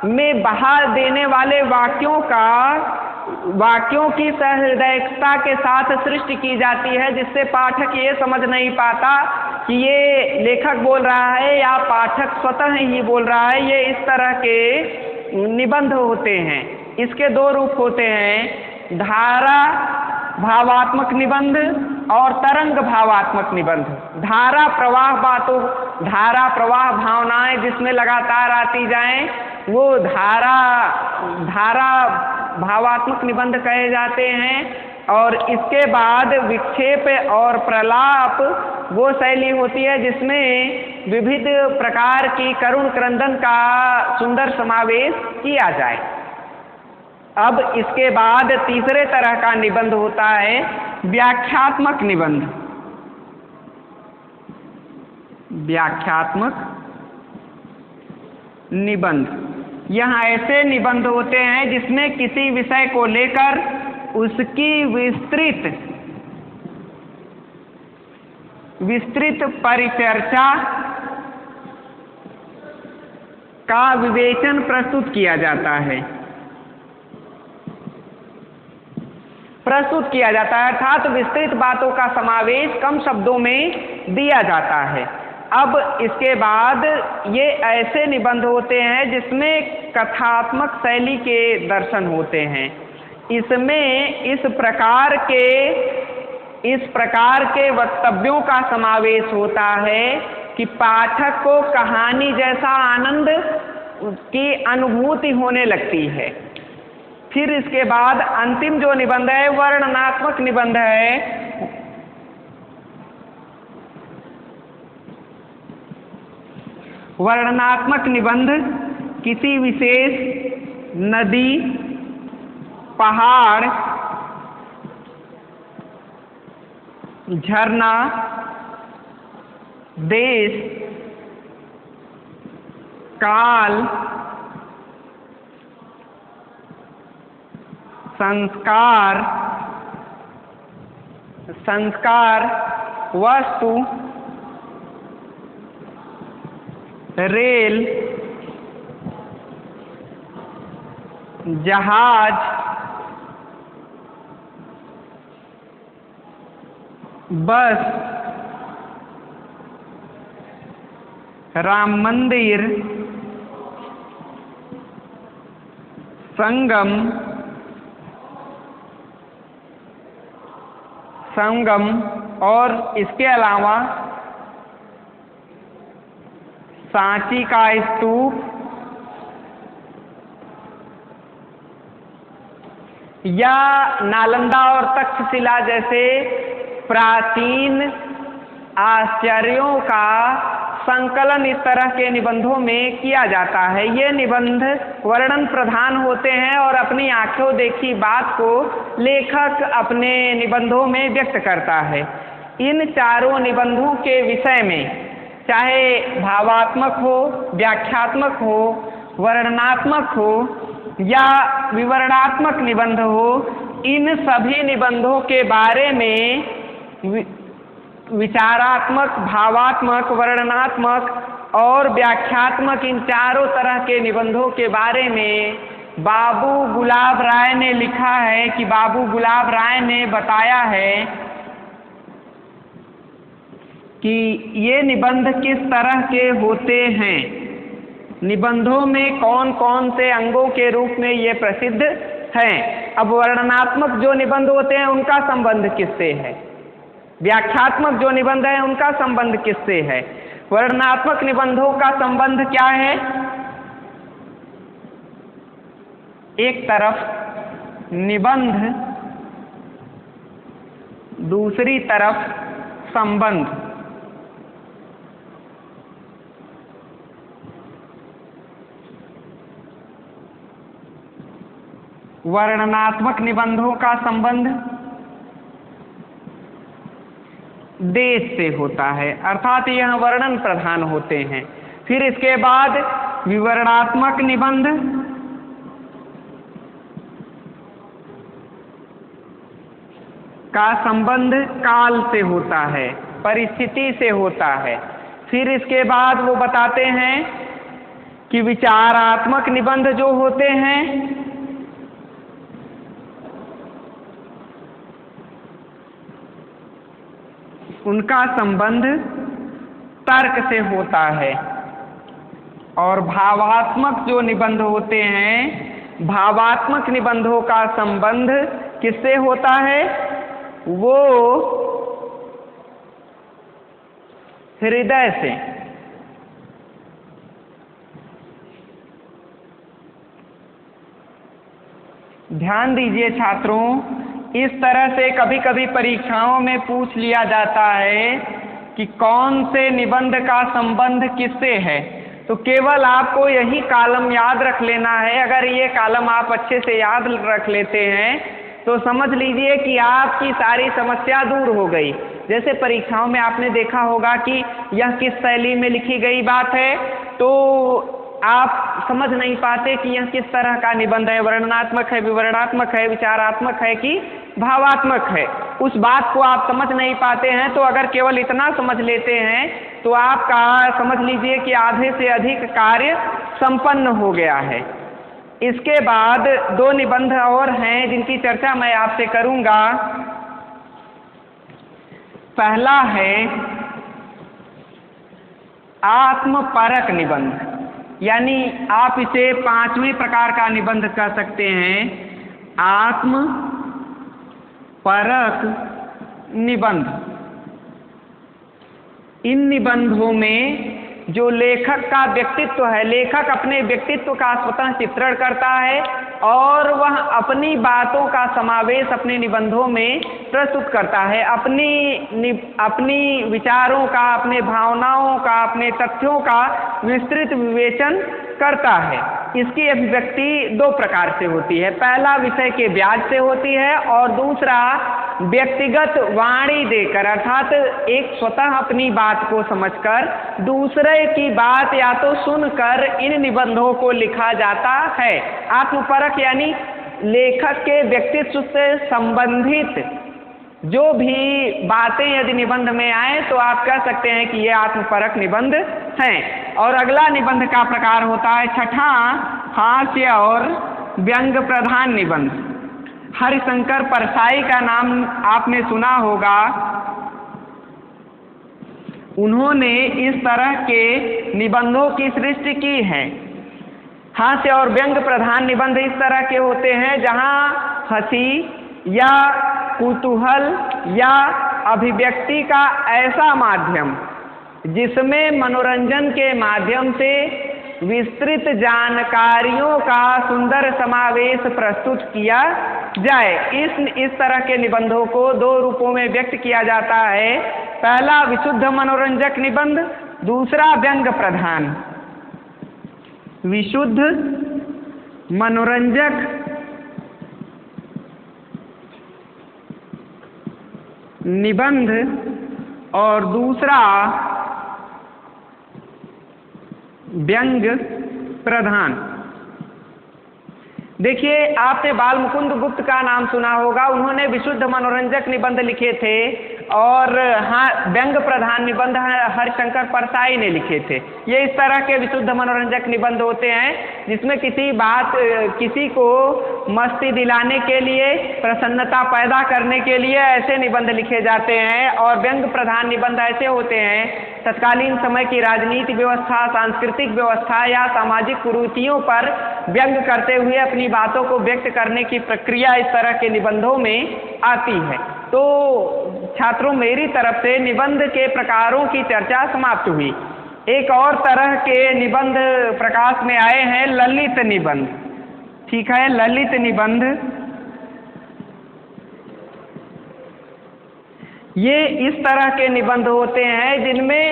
Speaker 1: में बहा देने वाले वाक्यों की सहृदयता के साथ सृष्टि की जाती है जिससे पाठक ये समझ नहीं पाता कि ये लेखक बोल रहा है या पाठक स्वतः ही बोल रहा है। ये इस तरह के निबंध होते हैं। इसके 2 रूप होते हैं, धारा भावात्मक निबंध और तरंग भावात्मक निबंध। धारा प्रवाह भावनाएं जिसमें लगातार आती जाएं वो धारा भावात्मक निबंध कहे जाते हैं। और इसके बाद विक्षेप और प्रलाप वो शैली होती है जिसमें विविध प्रकार की करुण क्रंदन का सुंदर समावेश किया जाए। अब इसके बाद तीसरे तरह का निबंध होता है व्याख्यात्मक निबंध। व्याख्यात्मक निबंध यहाँ ऐसे निबंध होते हैं जिसमें किसी विषय को लेकर उसकी विस्तृत परिचर्चा का विवेचन प्रस्तुत किया जाता है, प्रस्तुत किया जाता है, अर्थात विस्तृत बातों का समावेश कम शब्दों में दिया जाता है। अब इसके बाद ये ऐसे निबंध होते हैं जिसमें कथात्मक शैली के दर्शन होते हैं। इसमें इस प्रकार के वक्तव्यों का समावेश होता है कि पाठक को कहानी जैसा आनंद की अनुभूति होने लगती है। फिर इसके बाद अंतिम जो निबंध है वर्णनात्मक निबंध है। वर्णनात्मक निबंध किसी विशेष नदी, पहाड़, झरना, देश, काल, संस्कार, वस्तु, रेल, जहाज, बस, राम मंदिर, संगम और इसके अलावा सांची का स्तूप या नालंदा और तक्षशिला जैसे प्राचीन आश्चर्यों का संकलन इस तरह के निबंधों में किया जाता है। ये निबंध वर्णन प्रधान होते हैं और अपनी आंखों देखी बात को लेखक अपने निबंधों में व्यक्त करता है। इन चारों निबंधों के विषय में चाहे भावात्मक हो, व्याख्यात्मक हो, वर्णनात्मक हो या विवरणात्मक निबंध हो, इन सभी निबंधों के बारे में विचारात्मक, भावात्मक, वर्णनात्मक और व्याख्यात्मक इन चारों तरह के निबंधों के बारे में बाबू गुलाब राय ने लिखा है कि बाबू गुलाब राय ने बताया है कि ये निबंध किस तरह के होते हैं, निबंधों में कौन कौन से अंगों के रूप में ये प्रसिद्ध हैं। अब वर्णनात्मक जो निबंध होते हैं उनका संबंध किससे है, व्याख्यात्मक जो निबंध है उनका संबंध किससे है। वर्णनात्मक निबंधों का संबंध क्या है, एक तरफ निबंध, दूसरी तरफ संबंध। वर्णनात्मक निबंधों का संबंध देश से होता है, अर्थात यह वर्णन प्रधान होते हैं। फिर इसके बाद विवरणात्मक निबंध का संबंध काल से होता है, परिस्थिति से होता है। फिर इसके बाद वो बताते हैं कि विचारात्मक निबंध जो होते हैं उनका संबंध तर्क से होता है, और भावात्मक जो निबंध होते हैं, भावात्मक निबंधों का संबंध किससे होता है, वो हृदय से। ध्यान दीजिए छात्रों, इस तरह से कभी कभी परीक्षाओं में पूछ लिया जाता है कि कौन से निबंध का संबंध किससे है, तो केवल आपको यही कॉलम याद रख लेना है। अगर ये कॉलम आप अच्छे से याद रख लेते हैं तो समझ लीजिए कि आपकी सारी समस्या दूर हो गई। जैसे परीक्षाओं में आपने देखा होगा कि यह किस शैली में लिखी गई बात है, तो आप समझ नहीं पाते कि यह किस तरह का निबंध है, वर्णनात्मक है, विवरणात्मक है, विचारात्मक है कि भावात्मक है। उस बात को आप समझ नहीं पाते हैं। तो अगर केवल इतना समझ लेते हैं तो आपका समझ लीजिए कि आधे से अधिक कार्य संपन्न हो गया है। इसके बाद दो निबंध और हैं जिनकी चर्चा मैं आपसे करूंगा। पहला है आत्मपरक निबंध, यानी आप इसे पांचवें प्रकार का निबंध कह सकते हैं, आत्मपरक निबंध। इन निबंधों में जो लेखक का व्यक्तित्व है, लेखक अपने व्यक्तित्व का स्वतः चित्रण करता है और वह अपनी बातों का समावेश अपने निबंधों में प्रस्तुत करता है, अपनी विचारों का, अपने भावनाओं का, अपने तथ्यों का विस्तृत विवेचन करता है। इसकी अभिव्यक्ति दो प्रकार से होती है। पहला विषय के ब्याज से होती है और दूसरा व्यक्तिगत वाणी देकर, अर्थात एक स्वतः अपनी बात को समझकर दूसरे की बात या तो सुनकर इन निबंधों को लिखा जाता है। आत्मपरक यानी लेखक के व्यक्तित्व से संबंधित जो भी बातें यदि निबंध में आए तो आप कह सकते हैं कि ये आत्मपरक निबंध हैं। और अगला निबंध का प्रकार होता है छठा, हास्य और व्यंग प्रधान निबंध। हरिशंकर परसाई का नाम आपने सुना होगा। उन्होंने इस तरह के निबंधों की सृष्टि की है। हास्य और व्यंग प्रधान निबंध इस तरह के होते हैं जहां हंसी या कुतूहल या अभिव्यक्ति का ऐसा माध्यम जिसमें मनोरंजन के माध्यम से विस्तृत जानकारियों का सुंदर समावेश प्रस्तुत किया जाए। इस तरह के निबंधों को दो रूपों में व्यक्त किया जाता है। पहला विशुद्ध मनोरंजक निबंध, दूसरा व्यंग प्रधान। विशुद्ध मनोरंजक निबंध और दूसरा व्यंग प्रधान। देखिए, आपने बाल मुकुंद गुप्त का नाम सुना होगा। उन्होंने विशुद्ध मनोरंजक निबंध लिखे थे और व्यंग प्रधान निबंध हरिशंकर परसाई ने लिखे थे। ये इस तरह के विशुद्ध मनोरंजक निबंध होते हैं जिसमें किसी को मस्ती दिलाने के लिए, प्रसन्नता पैदा करने के लिए ऐसे निबंध लिखे जाते हैं। और व्यंग प्रधान निबंध ऐसे होते हैं तत्कालीन समय की राजनीतिक व्यवस्था, सांस्कृतिक व्यवस्था या सामाजिक कुरीतियों पर व्यंग करते हुए अपनी बातों को व्यक्त करने की प्रक्रिया इस तरह के निबंधों में आती है। तो छात्रों, मेरी तरफ से निबंध के प्रकारों की चर्चा समाप्त हुई। एक और तरह के निबंध प्रकाश में आए हैं, ललित निबंध। ठीक है, ललित निबंध ये इस तरह के निबंध होते हैं जिनमें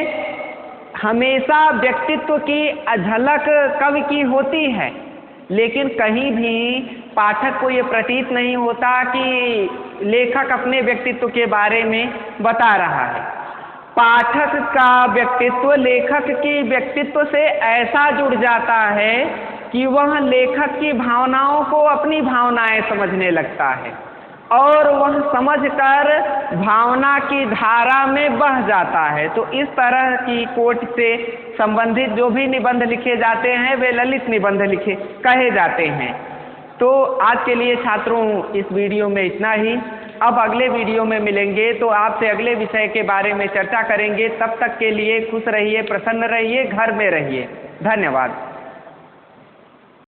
Speaker 1: हमेशा व्यक्तित्व की झलक कवि की होती है, लेकिन कहीं भी पाठक को ये प्रतीत नहीं होता कि लेखक अपने व्यक्तित्व के बारे में बता रहा है। पाठक का व्यक्तित्व लेखक के व्यक्तित्व से ऐसा जुड़ जाता है कि वह लेखक की भावनाओं को अपनी भावनाएं समझने लगता है और वह समझकर भावना की धारा में बह जाता है। तो इस तरह की कोट से संबंधित जो भी निबंध लिखे जाते हैं वे ललित निबंध कहे जाते हैं। तो आज के लिए छात्रों इस वीडियो में इतना ही। अब अगले वीडियो में मिलेंगे तो आपसे अगले विषय के बारे में चर्चा करेंगे। तब तक के लिए खुश रहिए, प्रसन्न रहिए, घर में रहिए। धन्यवाद।